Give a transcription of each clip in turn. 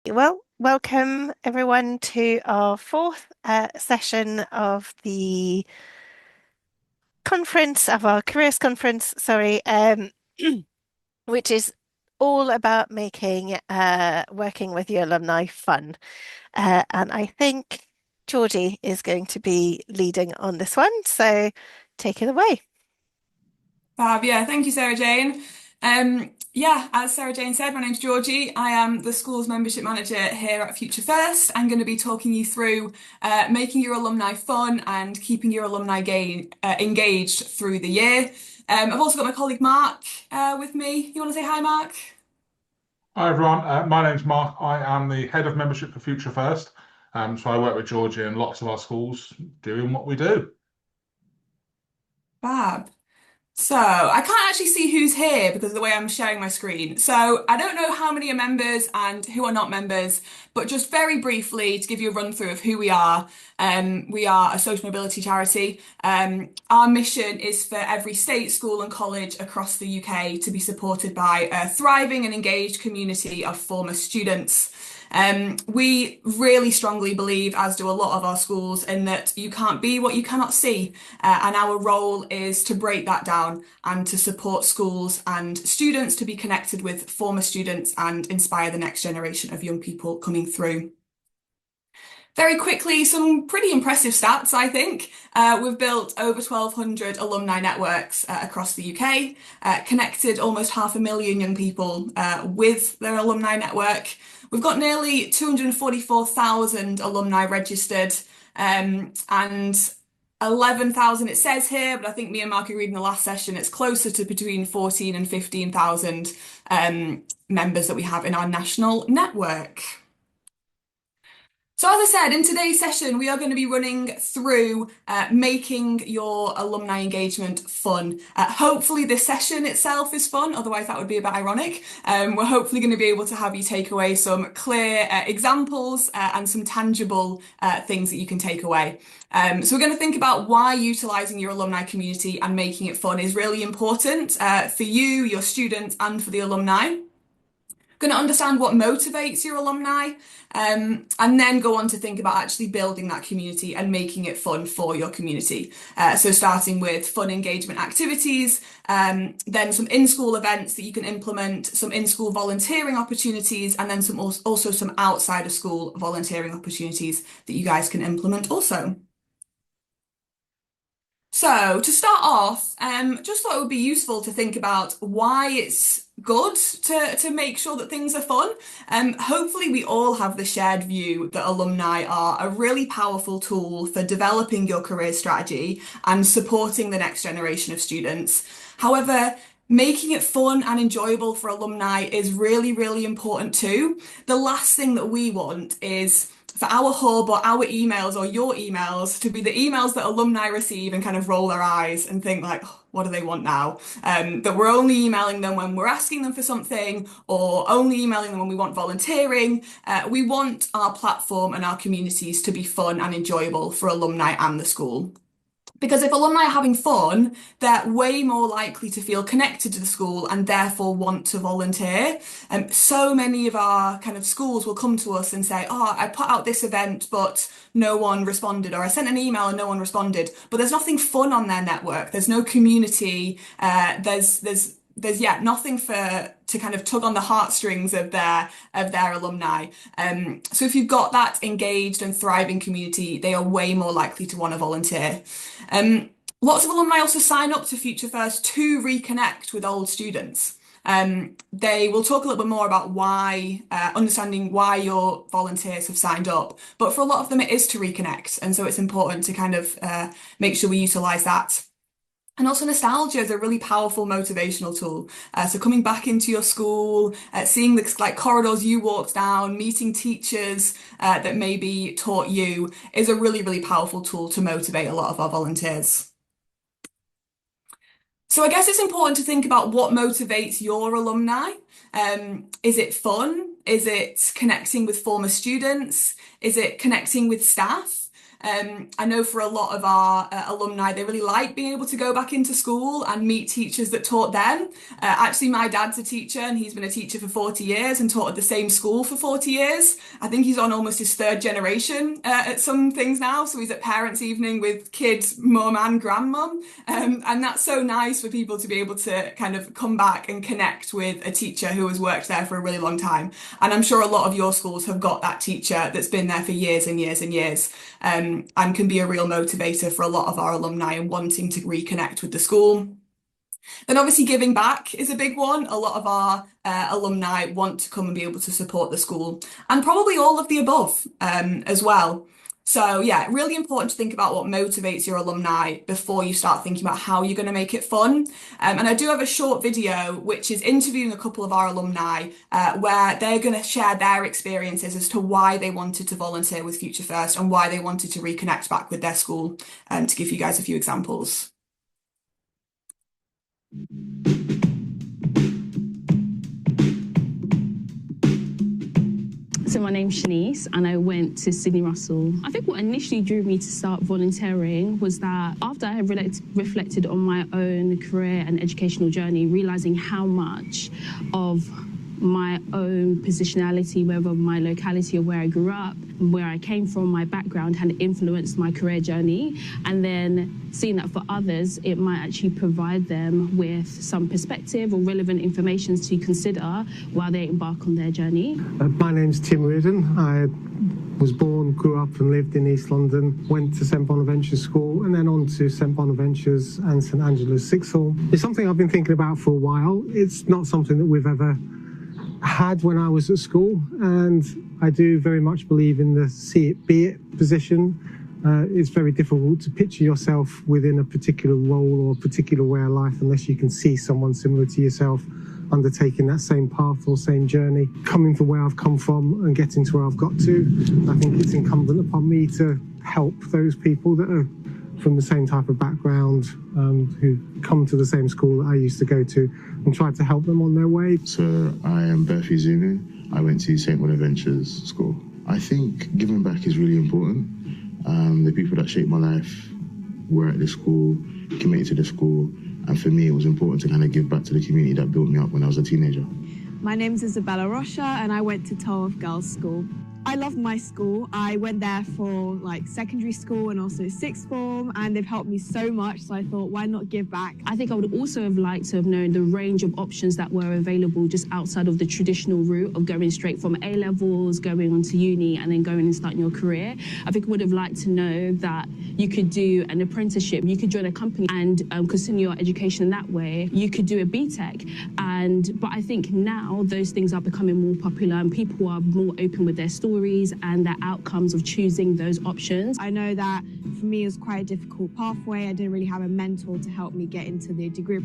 Well, welcome everyone to our fourth session of the conference, of our careers conference, sorry, which is all about making working with your alumni fun. And I think Georgie is going to be leading on this one, so take it away. Fab, yeah, thank you, Sarah Jane. Yeah, as Sarah Jane said, my name's Georgie. I am the school's membership manager here at Future First. I'm going to be talking you through making your alumni fun and keeping your engaged through the year. I've also got my colleague Mark with me. You want to say hi, Mark? Hi everyone, my name's Mark. I am the head of membership for Future First. So I work with Georgie and lots of our schools doing what we do. Fab. So, I can't actually see who's here because of the way I'm sharing my screen. So, I don't know how many are members and who are not members, but just very briefly to give you a run through of who we are a social mobility charity. Our mission is for every state, school, and college across the UK to be supported by a thriving and engaged community of former students. We really strongly believe, as do a lot of our schools, in that you can't be what you cannot see. And our role is to break that down and to support schools and students to be connected with former students and inspire the next generation of young people coming through. Very quickly, some pretty impressive stats, I think. We've built over 1,200 alumni networks across the UK, connected almost 500,000 young people with their alumni network. We've got nearly 244,000 alumni registered, and 11,000 it says here, but I think me and Mark agreed in the last session it's closer to between 14 and 15,000 members that we have in our national network. So, as I said, in today's session, we are going to be running through making your alumni engagement fun. Hopefully, this session itself is fun, otherwise, that would be a bit ironic. We're hopefully going to be able to have you take away some clear examples and some tangible things that you can take away. So, we're going to think about why utilising your alumni community and making it fun is really important for you, your students, and for the alumni. Going to understand what motivates your alumni, and then go on to think about actually building that community and making it fun for your community. So starting with fun engagement activities, then some in-school events that you can implement, some in-school volunteering opportunities, and then also some outside of school volunteering opportunities that you guys can implement also. So to start off, just thought it would be useful to think about why it's good to make sure that things are fun. Hopefully we all have the shared view that alumni are a really powerful tool for developing your career strategy and supporting the next generation of students. However, making it fun and enjoyable for alumni is really, really important too. The last thing that we want is for our hub or our emails or your emails to be the emails that alumni receive and kind of roll their eyes and think like, oh, what do they want now? That we're only emailing them when we're asking them for something or only emailing them when we want volunteering. We want our platform and our communities to be fun and enjoyable for alumni and the school. Because if alumni are having fun, they're way more likely to feel connected to the school and therefore want to volunteer. So many of our kind of schools will come to us and say, oh, I put out this event, but no one responded, or I sent an email and no one responded. But there's nothing fun on their network. There's no community. There's nothing for to kind of tug on the heartstrings of their alumni. So if you've got that engaged and thriving community, they are way more likely to want to volunteer. Lots of alumni also sign up to Future First to reconnect with old students. They will talk a little bit more about why, understanding why your volunteers have signed up. But for a lot of them, it is to reconnect. And so it's important to kind of make sure we utilise that. And also nostalgia is a really powerful motivational tool. So coming back into your school, seeing the like corridors you walked down, meeting teachers that maybe taught you is a really, really powerful tool to motivate a lot of our volunteers. So I guess it's important to think about what motivates your alumni. Is it fun? Is it connecting with former students? Is it connecting with staff? I know for a lot of our alumni, they really like being able to go back into school and meet teachers that taught them. Actually, my dad's a teacher and he's been a teacher for 40 years and taught at the same school for 40 years. I think he's on almost his third generation at some things now. So he's at parents' evening with kids, mum and grandmum. And that's so nice for people to be able to kind of come back and connect with a teacher who has worked there for a really long time. And I'm sure a lot of your schools have got that teacher that's been there for years and years and years, and can be a real motivator for a lot of our alumni and wanting to reconnect with the school. Then obviously giving back is a big one. A lot of our alumni want to come and be able to support the school, and probably all of the above as well. So yeah, really important to think about what motivates your alumni before you start thinking about how you're going to make it fun. And I do have a short video which is interviewing a couple of our alumni where they're going to share their experiences as to why they wanted to volunteer with Future First and why they wanted to reconnect back with their school, to give you guys a few examples. So my name's Shanice and I went to Sydney Russell. I think what initially drew me to start volunteering was that after I had reflected on my own career and educational journey, realising how much of my own positionality, whether my locality or where I grew up, where I came from, my background had influenced my career journey, and then seeing that for others, it might actually provide them with some perspective or relevant information to consider while they embark on their journey. My name's Tim Reardon. I was born, grew up and lived in East London, went to St Bonaventure School and then on to St Bonaventure's and St Angela's Sixth Form. It's something I've been thinking about for a while. It's not something that we've ever had when I was at school, and I do very much believe in the see it, be it position. It's very difficult to picture yourself within a particular role or a particular way of life unless you can see someone similar to yourself undertaking that same path or same journey. Coming from where I've come from and getting to where I've got to, I think it's incumbent upon me to help those people that are from the same type of background, who come to the same school that I used to go to, and try to help them on their way. So I am Berfi Zunu. I went to St Bonaventure's School. I think giving back is really important. The people that shaped my life were at the school, committed to the school, and for me it was important to kind of give back to the community that built me up when I was a teenager. My name's Isabella Rocha and I went to Tolworth Girls' School. I love my school. I went there for like secondary school and also sixth form, and they've helped me so much, so I thought, why not give back? I think I would also have liked to have known the range of options that were available just outside of the traditional route of going straight from A levels, going on to uni and then going and starting your career. I think I would have liked to know that you could do an apprenticeship, you could join a company and continue your education in that way. You could do a BTEC, but I think now those things are becoming more popular and people are more open with their stories and the outcomes of choosing those options. I know that for me it was quite a difficult pathway. I didn't really have a mentor to help me get into the degree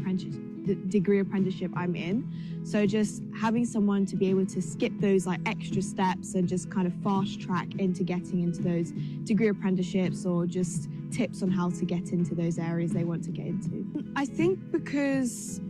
apprenticeship I'm in. So just having someone to be able to skip those like extra steps and just kind of fast track into getting into those degree apprenticeships, or just tips on how to get into those areas they want to get into. I think because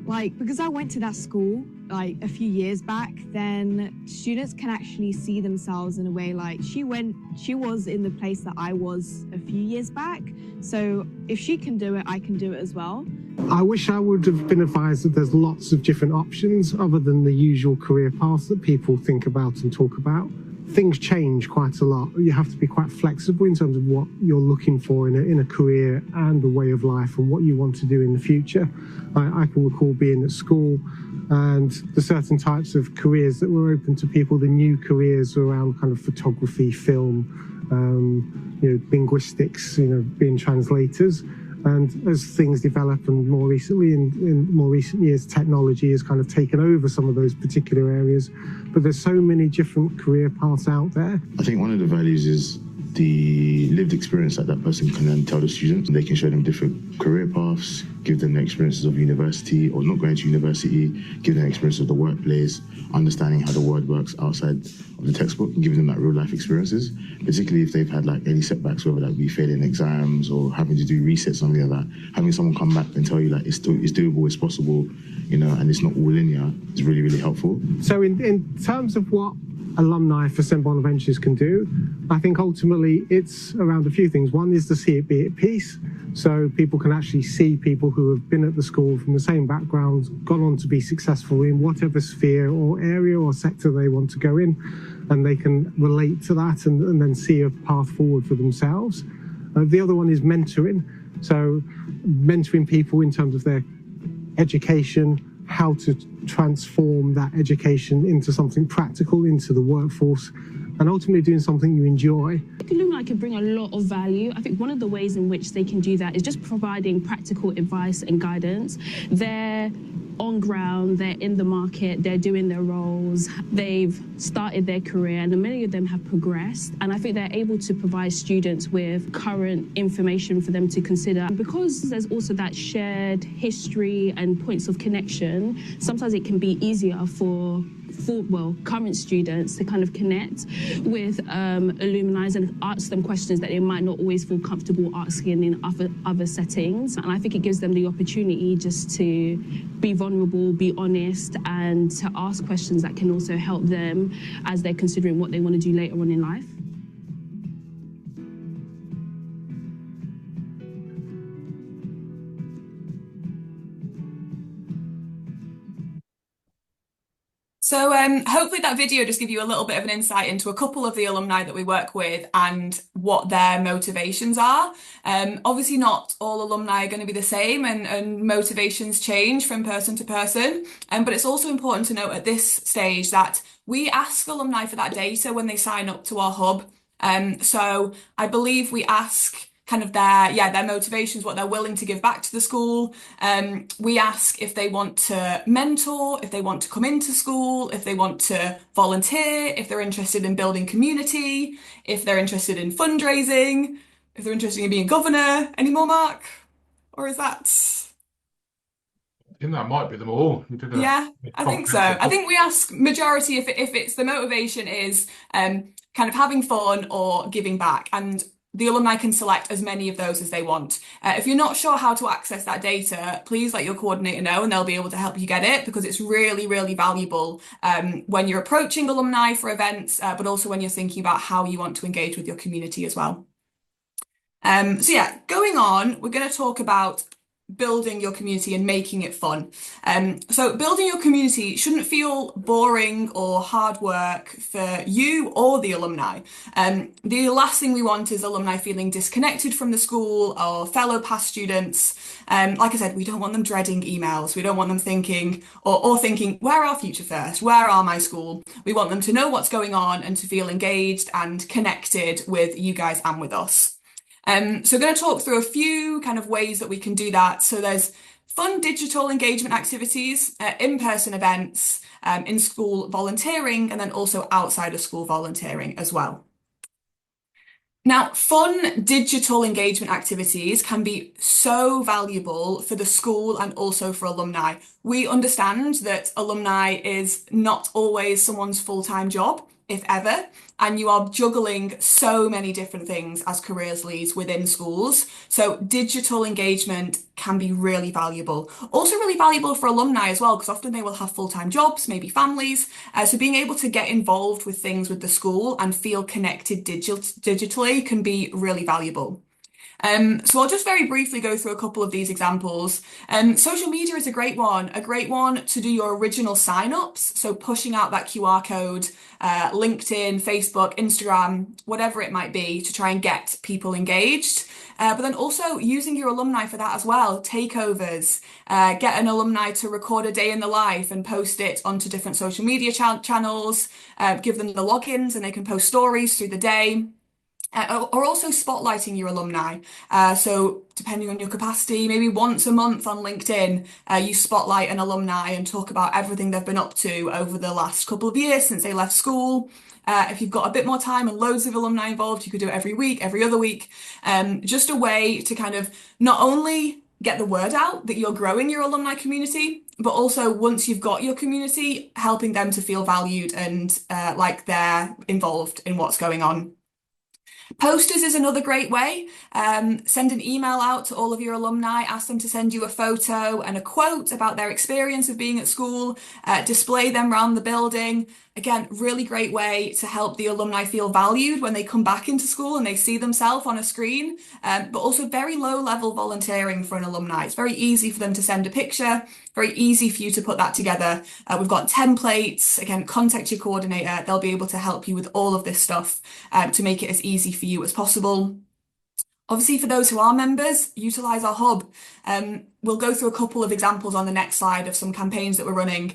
I went to that school like a few years back, then students can actually see themselves in a way like she was in the place that I was a few years back. So if she can do it, I can do it as well. I wish I would have been advised that there's lots of different options other than the usual career paths that people think about and talk about. Things change quite a lot. You have to be quite flexible in terms of what you're looking for in a career and a way of life and what you want to do in the future. I can recall being at school and the certain types of careers that were open to people, the new careers around kind of photography, film, linguistics, being translators. And as things develop, and more recently, in more recent years, technology has kind of taken over some of those particular areas. But there's so many different career paths out there. I think one of the values is the lived experience that person can then tell the students. They can show them different career paths, give them the experiences of university or not going to university, give them the experience of the workplace, understanding how the world works outside of the textbook, and giving them that real life experiences, particularly if they've had like any setbacks, whether that be failing exams or having to do resets, something like that. Having someone come back and tell you like it's doable, it's possible, and it's not all linear, is really, really helpful. So in terms of what alumni for St Bonaventures can do. I think ultimately it's around a few things. One is to see it be at peace, so people can actually see people who have been at the school from the same background, gone on to be successful in whatever sphere or area or sector they want to go in, and they can relate to that and then see a path forward for themselves. The other one is mentoring, so mentoring people in terms of their education, how to transform that education into something practical, into the workforce, and ultimately doing something you enjoy. Alumni can bring a lot of value. I think one of the ways in which they can do that is just providing practical advice and guidance. They're on ground, they're in the market, they're doing their roles, they've started their career, and many of them have progressed. And I think they're able to provide students with current information for them to consider. And because there's also that shared history and points of connection, sometimes it can be easier for current students to kind of connect with alumni and ask them questions that they might not always feel comfortable asking in other settings. And I think it gives them the opportunity just to be vulnerable, be honest, and to ask questions that can also help them as they're considering what they want to do later on in life. So hopefully that video just give you a little bit of an insight into a couple of the alumni that we work with and what their motivations are. Obviously not all alumni are going to be the same, and motivations change from person to person. But it's also important to note at this stage that we ask alumni for that data when they sign up to our hub. So I believe we ask kind of their motivations, what they're willing to give back to the school. We ask if they want to mentor, if they want to come into school, if they want to volunteer, if they're interested in building community, if they're interested in fundraising, if they're interested in being governor. Any more, Mark? Or is that... I think that might be them all. Yeah, I think so. I think we ask majority if it's the motivation is kind of having fun or giving back, and the alumni can select as many of those as they want. If you're not sure how to access that data, please let your coordinator know and they'll be able to help you get it, because it's really, really valuable when you're approaching alumni for events, but also when you're thinking about how you want to engage with your community as well. So yeah, going on, we're going to talk about building your community and making it fun. So building your community shouldn't feel boring or hard work for you or the alumni. The last thing we want is alumni feeling disconnected from the school or fellow past students. Like I said, we don't want them dreading emails. We don't want them thinking or thinking, where are Future First? Where are my school? We want them to know what's going on and to feel engaged and connected with you guys and with us. So we're going to talk through a few kind of ways that we can do that. So there's fun digital engagement activities, in-person events, in-school volunteering, and then also outside of school volunteering as well. Now, fun digital engagement activities can be so valuable for the school and also for alumni. We understand that alumni is not always someone's full-time job, if ever, and you are juggling so many different things as careers leads within schools. So digital engagement can be really valuable. Also really valuable for alumni as well, because often they will have full-time jobs, maybe families. So being able to get involved with things with the school and feel connected digitally can be really valuable. So I'll just very briefly go through a couple of these examples. Social media is a great one to do your original sign-ups. So pushing out that QR code, LinkedIn, Facebook, Instagram, whatever it might be, to try and get people engaged. But then also using your alumni for that as well. Takeovers, get an alumni to record a day in the life and post it onto different social media channels, give them the logins and they can post stories through the day. Or also spotlighting your alumni. So depending on your capacity, maybe once a month on LinkedIn, you spotlight an alumni and talk about everything they've been up to over the last couple of years since they left school. If you've got a bit more time and loads of alumni involved, you could do it every week, every other week. Just a way to kind of not only get the word out that you're growing your alumni community, but also once you've got your community, helping them to feel valued and like they're involved in what's going on. Posters is another great way. Send an email out to all of your alumni, ask them to send you a photo and a quote about their experience of being at school, display them around the building. Again, really great way to help the alumni feel valued when they come back into school and they see themselves on a screen, but also very low level volunteering for an alumni. It's very easy for them to send a picture, very easy for you to put that together. We've got templates, again, contact your coordinator. They'll be able to help you with all of this stuff to make it as easy for you as possible. Obviously, for those who are members, utilize our hub. We'll go through a couple of examples on the next slide of some campaigns that we're running.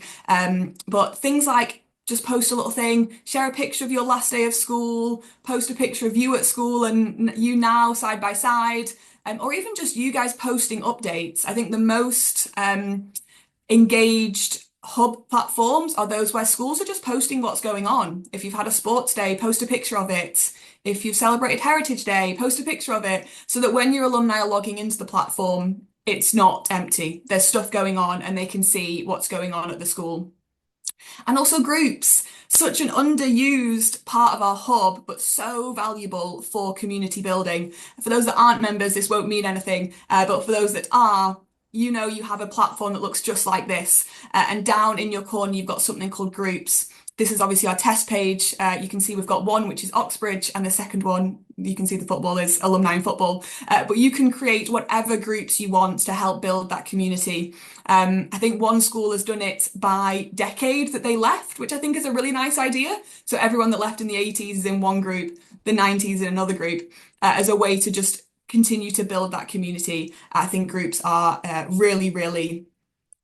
But things like just post a little thing, share a picture of your last day of school, post a picture of you at school and you now side by side, or even just you guys posting updates. I think the most engaged hub platforms are those where schools are just posting what's going on. If you've had a sports day, post a picture of it. If you've celebrated Heritage Day, post a picture of it, so that when your alumni are logging into the platform, it's not empty. There's stuff going on and they can see what's going on at the school. And also groups, such an underused part of our hub, but so valuable for community building. For those that aren't members, this won't mean anything, but for those that are, you know you have a platform that looks just like this. And down in your corner, you've got something called groups. This is obviously our test page. You can see we've got one, which is Oxbridge, and the second one, you can see the football is alumni and football. But you can create whatever groups you want to help build that community. I think one school has done it by decade that they left, which I think is a really nice idea. So everyone that left in the 80s is in one group, the 90s in another group, as a way to just continue to build that community. I think groups are a really, really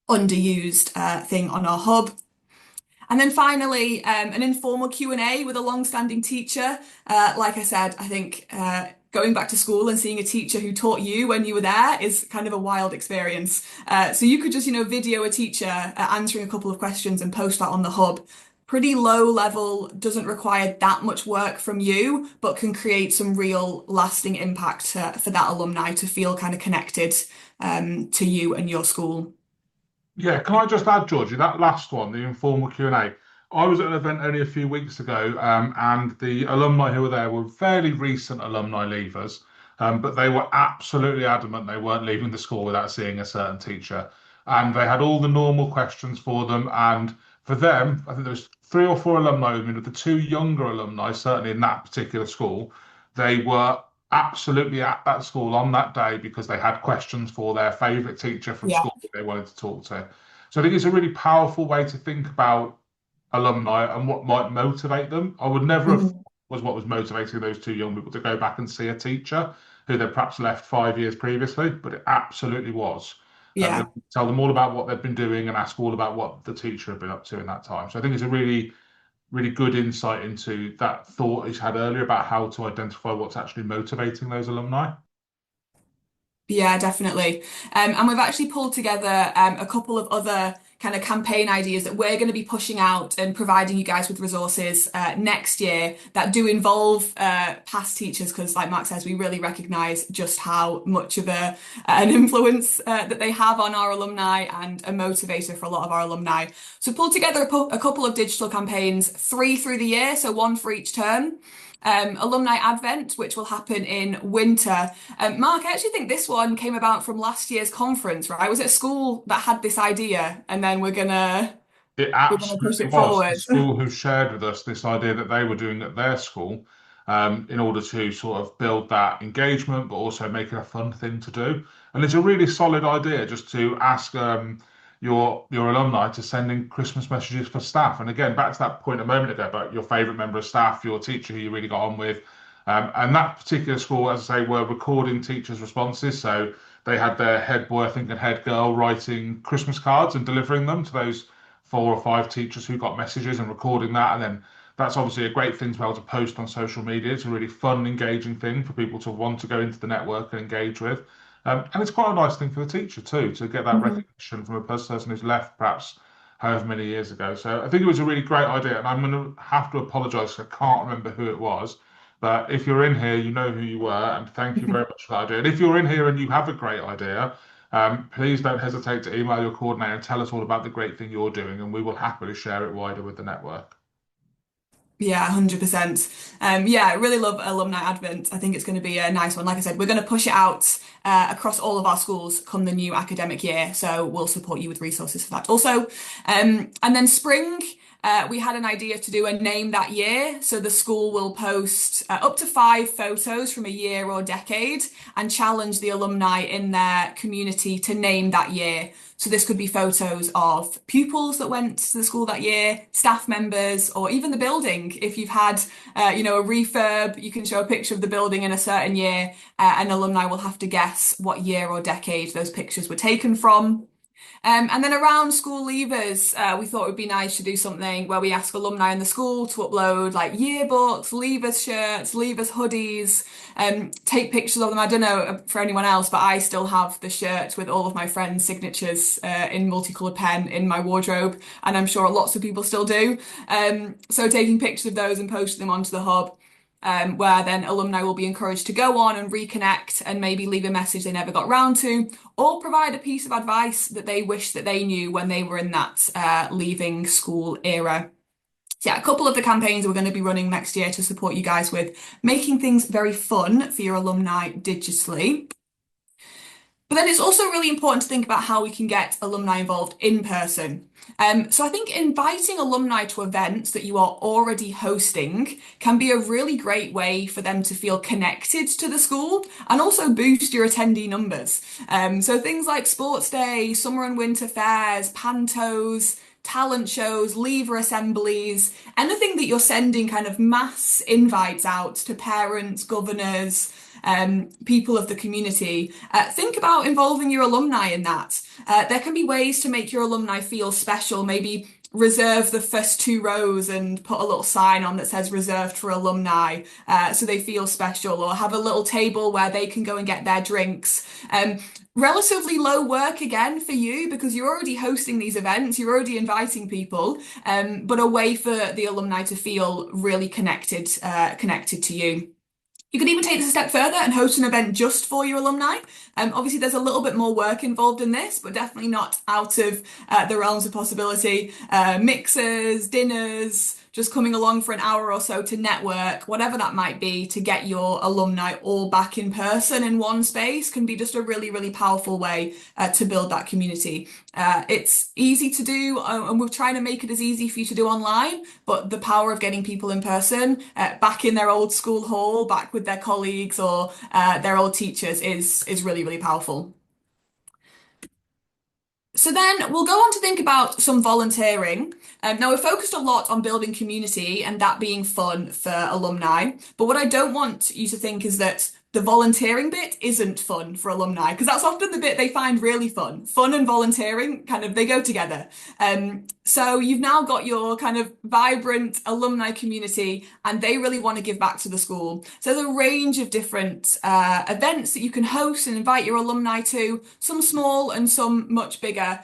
underused thing on our hub. And then finally, an informal Q&A with a long-standing teacher. Like I said, I think going back to school and seeing a teacher who taught you when you were there is kind of a wild experience. So you could just, video a teacher answering a couple of questions and post that on the hub. Pretty low level, doesn't require that much work from you, but can create some real lasting impact for that alumni to feel kind of connected to you and your school. Yeah, can I just add, Georgie, that last one, the informal Q&A. I was at an event only a few weeks ago, and the alumni who were there were fairly recent alumni leavers, but they were absolutely adamant they weren't leaving the school without seeing a certain teacher. And they had all the normal questions for them. And for them, I think there was 3 or 4 alumni with me, the 2 younger alumni, certainly in that particular school, they were absolutely at that school on that day because they had questions for their favourite teacher from school that they wanted to talk to. So I think it's a really powerful way to think about alumni and what might motivate them. I would never have thought was what was motivating those 2 young people to go back and see a teacher who they perhaps left 5 years previously, but it absolutely was. Yeah. Tell them all about what they've been doing and ask all about what the teacher had been up to in that time. So I think it's a really good insight into that thought he's had earlier about how to identify what's actually motivating those alumni. Yeah, definitely. And we've actually pulled together a couple of other kind of campaign ideas that we're going to be pushing out and providing you guys with resources next year that do involve past teachers, because like Mark says, we really recognise just how much of an influence that they have on our alumni and a motivator for a lot of our alumni. So pulled together a couple of digital campaigns, 3 through the year, so 1 for each term. Alumni Advent, which will happen in winter. Mark, I actually think this one came about from last year's conference, right? Was it a school that had this idea and then we're gonna push it forward? The school who shared with us this idea that they were doing at their school in order to sort of build that engagement, but also make it a fun thing to do. And it's a really solid idea just to ask your alumni to send in Christmas messages for staff. And again, back to that point a moment ago about your favourite member of staff, your teacher who you really got on with. And that particular school, as I say, were recording teachers' responses. So they had their head boy, I think, and head girl writing Christmas cards and delivering them to those 4 or 5 teachers who got messages and recording that. And then that's obviously a great thing to be able to post on social media. It's a really fun, engaging thing for people to want to go into the network and engage with. And it's quite a nice thing for the teacher too, to get that recognition from a person who's left perhaps however many years ago. So I think it was a really great idea, and I'm going to have to apologise because I can't remember who it was. But if you're in here, you know who you were, and thank you very much for that idea. And if you're in here and you have a great idea, please don't hesitate to email your coordinator and tell us all about the great thing you're doing, and we will happily share it wider with the network. Yeah, 100%. Yeah, I really love Alumni Advent. I think it's going to be a nice one. Like I said, we're going to push it out across all of our schools come the new academic year. So we'll support you with resources for that also. And then spring, we had an idea to do a name that year. So the school will post up to 5 photos from a year or decade and challenge the alumni in their community to name that year. So this could be photos of pupils that went to the school that year, staff members, or even the building. If you've had, a refurb, you can show a picture of the building in a certain year, and alumni will have to guess what year or decade those pictures were taken from. And then around school leavers, we thought it would be nice to do something where we ask alumni in the school to upload like yearbooks, leavers shirts, leavers hoodies, take pictures of them. I don't know for anyone else, but I still have the shirt with all of my friends' signatures in multicolored pen in my wardrobe, and I'm sure lots of people still do. So taking pictures of those and posting them onto the hub. Where then alumni will be encouraged to go on and reconnect and maybe leave a message they never got round to, or provide a piece of advice that they wish that they knew when they were in that leaving school era. So yeah, a couple of the campaigns we're going to be running next year to support you guys with making things very fun for your alumni digitally. But then it's also really important to think about how we can get alumni involved in person. So I think inviting alumni to events that you are already hosting can be a really great way for them to feel connected to the school and also boost your attendee numbers. So things like sports day, summer and winter fairs, pantos, talent shows, leaver assemblies, anything that you're sending kind of mass invites out to parents, governors, people of the community. Think about involving your alumni in that. There can be ways to make your alumni feel special, maybe reserve the first 2 rows and put a little sign on that says reserved for alumni, so they feel special, or have a little table where they can go and get their drinks. Relatively low work again for you because you're already hosting these events, you're already inviting people, but a way for the alumni to feel really connected to you. You could even take this a step further and host an event just for your alumni. Obviously, there's a little bit more work involved in this, but definitely not out of the realms of possibility. Mixers, dinners, just coming along for an hour or so to network, whatever that might be, to get your alumni all back in person in one space can be just a really, really powerful way to build that community. It's easy to do, and we're trying to make it as easy for you to do online, but the power of getting people in person, back in their old school hall, back with their colleagues or their old teachers is really, really powerful. So then we'll go on to think about some volunteering. Now we're focused a lot on building community and that being fun for alumni, but what I don't want you to think is that the volunteering bit isn't fun for alumni, because that's often the bit they find really fun. Fun and volunteering, they go together. So you've now got your kind of vibrant alumni community and they really want to give back to the school. So there's a range of different events that you can host and invite your alumni to, some small and some much bigger.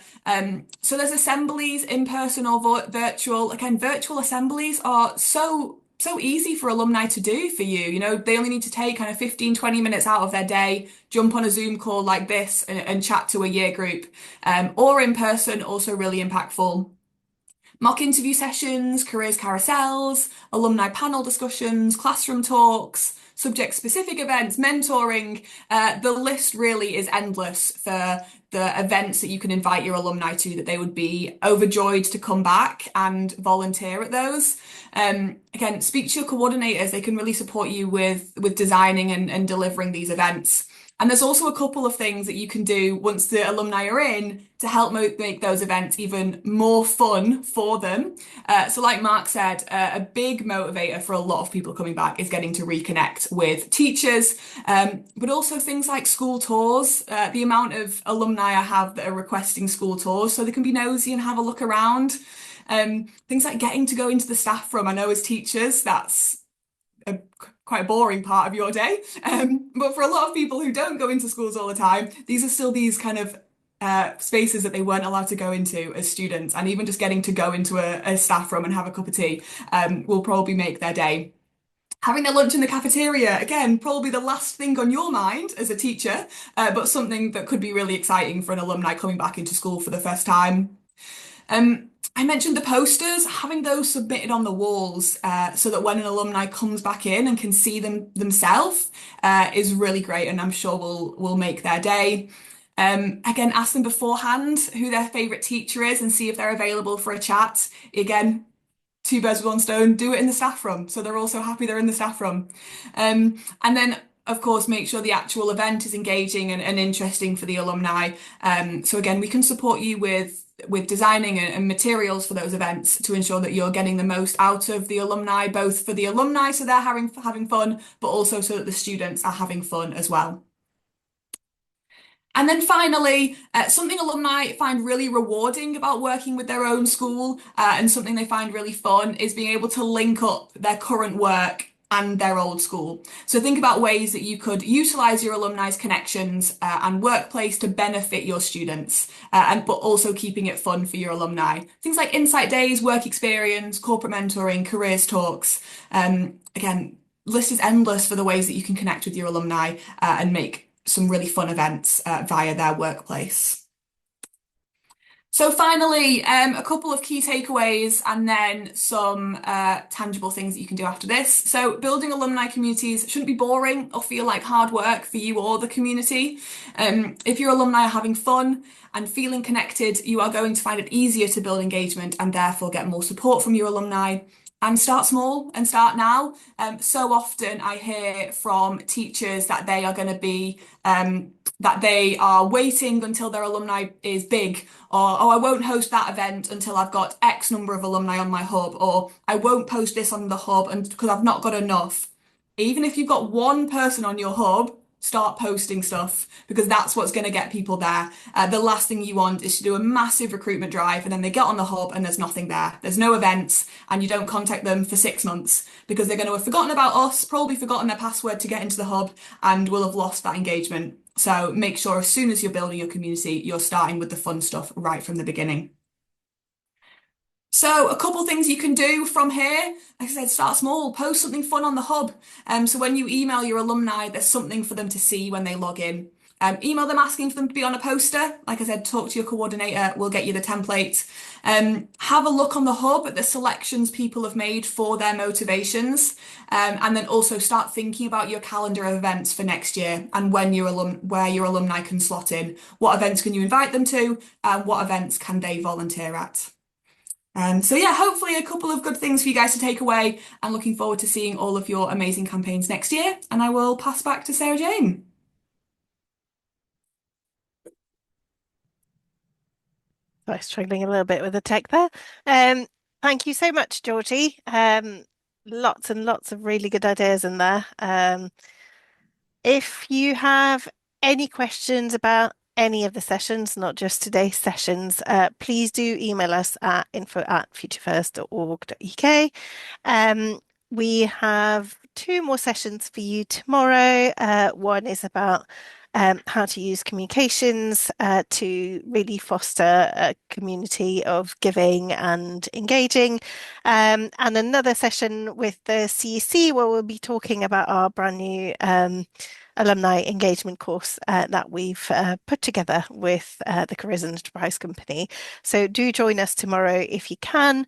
So there's assemblies, in person or virtual. Again, virtual assemblies are so easy for alumni to do for you. They only need to take kind of 15, 20 minutes out of their day, jump on a Zoom call like this and chat to a year group, or in person, also really impactful. Mock interview sessions, careers carousels, alumni panel discussions, classroom talks, subject-specific events, mentoring. The list really is endless for the events that you can invite your alumni to, that they would be overjoyed to come back and volunteer at those. Again, speak to your coordinators. They can really support you with designing and delivering these events. And there's also a couple of things that you can do once the alumni are in to help make those events even more fun for them. So like Mark said, a big motivator for a lot of people coming back is getting to reconnect with teachers, but also things like school tours. The amount of alumni I have that are requesting school tours so they can be nosy and have a look around. Things like getting to go into the staff room. I know as teachers, that's quite a boring part of your day. But for a lot of people who don't go into schools all the time, these are still these kind of spaces that they weren't allowed to go into as students. And even just getting to go into a staff room and have a cup of tea will probably make their day. Having their lunch in the cafeteria, again, probably the last thing on your mind as a teacher, but something that could be really exciting for an alumni coming back into school for the first time. I mentioned the posters, having those submitted on the walls so that when an alumni comes back in and can see them themselves is really great, and I'm sure will make their day. Again, ask them beforehand who their favourite teacher is and see if they're available for a chat. Again, two birds with one stone, do it in the staff room. So they're also happy they're in the staff room. And then, of course, make sure the actual event is engaging and interesting for the alumni. So again, we can support you with designing and materials for those events to ensure that you're getting the most out of the alumni, both for the alumni so they're having fun, but also so that the students are having fun as well. And then finally, something alumni find really rewarding about working with their own school and something they find really fun is being able to link up their current work and their old school. So think about ways that you could utilize your alumni's connections and workplace to benefit your students, but also keeping it fun for your alumni. Things like insight days, work experience, corporate mentoring, careers talks. Again, list is endless for the ways that you can connect with your alumni and make some really fun events via their workplace. So finally, a couple of key takeaways and then some tangible things that you can do after this. So building alumni communities shouldn't be boring or feel like hard work for you or the community. If your alumni are having fun and feeling connected, you are going to find it easier to build engagement and therefore get more support from your alumni. And start small and start now. So often I hear from teachers that they are going to be, that they are waiting until their alumni is big, or, oh, I won't host that event until I've got X number of alumni on my hub, or I won't post this on the hub because I've not got enough. Even if you've got one person on your hub, start posting stuff because that's what's going to get people there. The last thing you want is to do a massive recruitment drive and then they get on the hub and there's nothing there. There's no events and you don't contact them for 6 months because they're going to have forgotten about us, probably forgotten their password to get into the hub and will have lost that engagement. So make sure as soon as you're building your community, you're starting with the fun stuff right from the beginning. So a couple things you can do from here. Like I said, start small, post something fun on the hub. So when you email your alumni, there's something for them to see when they log in. Email them asking for them to be on a poster. Like I said, talk to your coordinator, we'll get you the template. Have a look on the hub at the selections people have made for their motivations. And then also start thinking about your calendar of events for next year and when where your alumni can slot in. What events can you invite them to? And what events can they volunteer at? So yeah, hopefully a couple of good things for you guys to take away and looking forward to seeing all of your amazing campaigns next year. And I will pass back to Sarah Jane. I was struggling a little bit with the tech there. Thank you so much, Georgie. Lots and lots of really good ideas in there. If you have any questions about any of the sessions, not just today's sessions, please do email us at info@futurefirst.org.uk. We have 2 more sessions for you tomorrow. One is about how to use communications to really foster a community of giving and engaging. And another session with the CEC where we'll be talking about our brand new alumni engagement course that we've put together with the Careers and Enterprise Company. So do join us tomorrow if you can.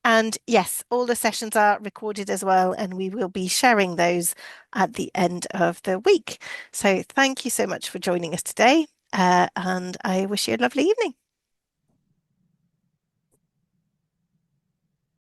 And yes, all the sessions are recorded as well, and we will be sharing those at the end of the week. So thank you so much for joining us today, and I wish you a lovely evening.